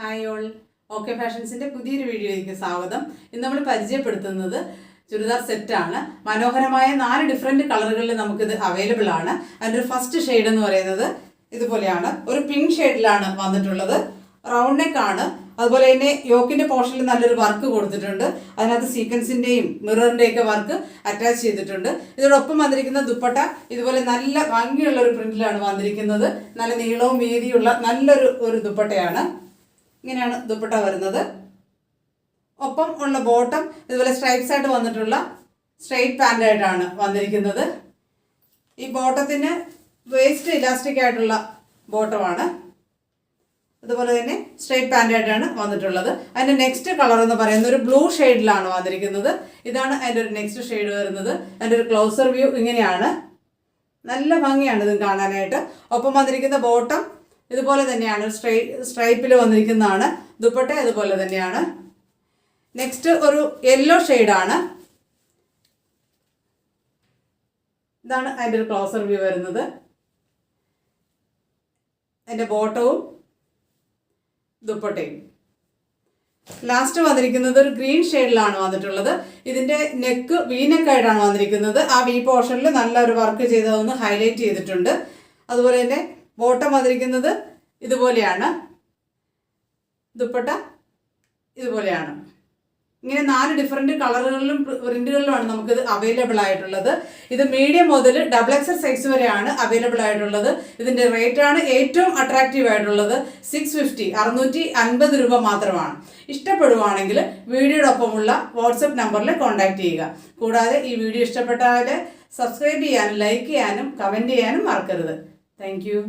Hi all, okay ഫാഷൻസിൻ്റെ പുതിയൊരു വീഡിയോയിലേക്ക് സ്വാഗതം. ഇന്ന് നമ്മൾ പരിചയപ്പെടുത്തുന്നത് ചുരിദാർ സെറ്റാണ്. മനോഹരമായ 4 ഡിഫറെൻറ്റ് കളറുകളിൽ നമുക്കിത് അവൈലബിൾ ആണ്. അതിൻ്റെ ഒരു ഫസ്റ്റ് ഷെയ്ഡ് എന്ന് പറയുന്നത് ഇതുപോലെയാണ്. ഒരു പിങ്ക് ഷെയ്ഡിലാണ് വന്നിട്ടുള്ളത്. റൗണ്ട് നെക്ക് ആണ്. അതുപോലെ തന്നെ യോക്കിൻ്റെ പോർഷനിൽ നല്ലൊരു വർക്ക് കൊടുത്തിട്ടുണ്ട്. അതിനകത്ത് സീക്വൻസിൻ്റെയും മിററിൻ്റെയൊക്കെ വർക്ക് അറ്റാച്ച് ചെയ്തിട്ടുണ്ട്. ഇതിനോടൊപ്പം വന്നിരിക്കുന്ന ദുപ്പട്ട ഇതുപോലെ നല്ല ഭംഗിയുള്ള ഒരു പ്രിന്റിലാണ് വന്നിരിക്കുന്നത്. നല്ല നീളവും വീതിയുള്ള നല്ലൊരു ദുപ്പട്ടയാണ്. ഇങ്ങനെയാണ് ദുപ്പട്ട വരുന്നത്. ഒപ്പം ഉള്ള ബോട്ടം ഇതുപോലെ സ്ട്രൈപ്സ് ആയിട്ട് വന്നിട്ടുള്ള സ്ട്രെയിറ്റ് പാൻ്റായിട്ടാണ് വന്നിരിക്കുന്നത്. ഈ ബോട്ടത്തിന് വേസ്റ്റ് ഇലാസ്റ്റിക് ആയിട്ടുള്ള ബോട്ടമാണ്. അതുപോലെ തന്നെ സ്ട്രെയിറ്റ് പാൻ്റായിട്ടാണ് വന്നിട്ടുള്ളത്. അതിൻ്റെ നെക്സ്റ്റ് കളർ എന്ന് പറയുന്നത് ഒരു ബ്ലൂ ഷെയ്ഡിലാണ് വന്നിരിക്കുന്നത്. ഇതാണ് അതിൻ്റെ ഒരു നെക്സ്റ്റ് ഷെയ്ഡ് വരുന്നത്. അതിൻ്റെ ഒരു ക്ലോസർ വ്യൂ ഇങ്ങനെയാണ്. നല്ല ഭംഗിയാണ് ഇത് കാണാനായിട്ട്. ഒപ്പം വന്നിരിക്കുന്ന ബോട്ടം ഇതുപോലെ തന്നെയാണ്, സ്ട്രൈപ്പിൽ വന്നിരിക്കുന്നതാണ്. ദുപ്പട്ട ഇതുപോലെ തന്നെയാണ്. നെക്സ്റ്റ് ഒരു യെല്ലോ ഷെയ്ഡാണ്. ഇതാണ് അതിൻ്റെ ഒരു ക്ലോസർ വ്യൂ വരുന്നത്. അതിൻ്റെ ബോട്ടവും ദുപ്പട്ടയും. ലാസ്റ്റ് വന്നിരിക്കുന്നത് ഒരു ഗ്രീൻ ഷെയ്ഡിലാണ് വന്നിട്ടുള്ളത്. ഇതിൻ്റെ നെക്ക് വി നെക്കായിട്ടാണ് വന്നിരിക്കുന്നത്. ആ വി പോർഷനിൽ നല്ലൊരു വർക്ക് ചെയ്തതൊന്ന് ഹൈലൈറ്റ് ചെയ്തിട്ടുണ്ട്. അതുപോലെ തന്നെ ബോട്ടം വന്നിരിക്കുന്നത് ഇതുപോലെയാണ്. ദുപ്പട്ട ഇതുപോലെയാണ്. ഇങ്ങനെ 4 ഡിഫറെൻറ്റ് കളറുകളിലും പ്രിന്റുകളിലുമാണ് നമുക്കിത് അവൈലബിൾ ആയിട്ടുള്ളത്. ഇത് മീഡിയം മുതൽ XXL സൈസ് വരെയാണ് അവൈലബിൾ ആയിട്ടുള്ളത്. ഇതിൻ്റെ റേറ്റാണ് ഏറ്റവും അട്രാക്റ്റീവ് ആയിട്ടുള്ളത്. 650 രൂപ മാത്രമാണ്. ഇഷ്ടപ്പെടുവാണെങ്കിൽ വീഡിയോടൊപ്പമുള്ള വാട്സപ്പ് നമ്പറിൽ കോൺടാക്റ്റ് ചെയ്യുക. കൂടാതെ ഈ വീഡിയോ ഇഷ്ടപ്പെട്ടാൽ സബ്സ്ക്രൈബ് ചെയ്യാനും ലൈക്ക് ചെയ്യാനും കമൻറ്റ് ചെയ്യാനും മറക്കരുത്. Thank you.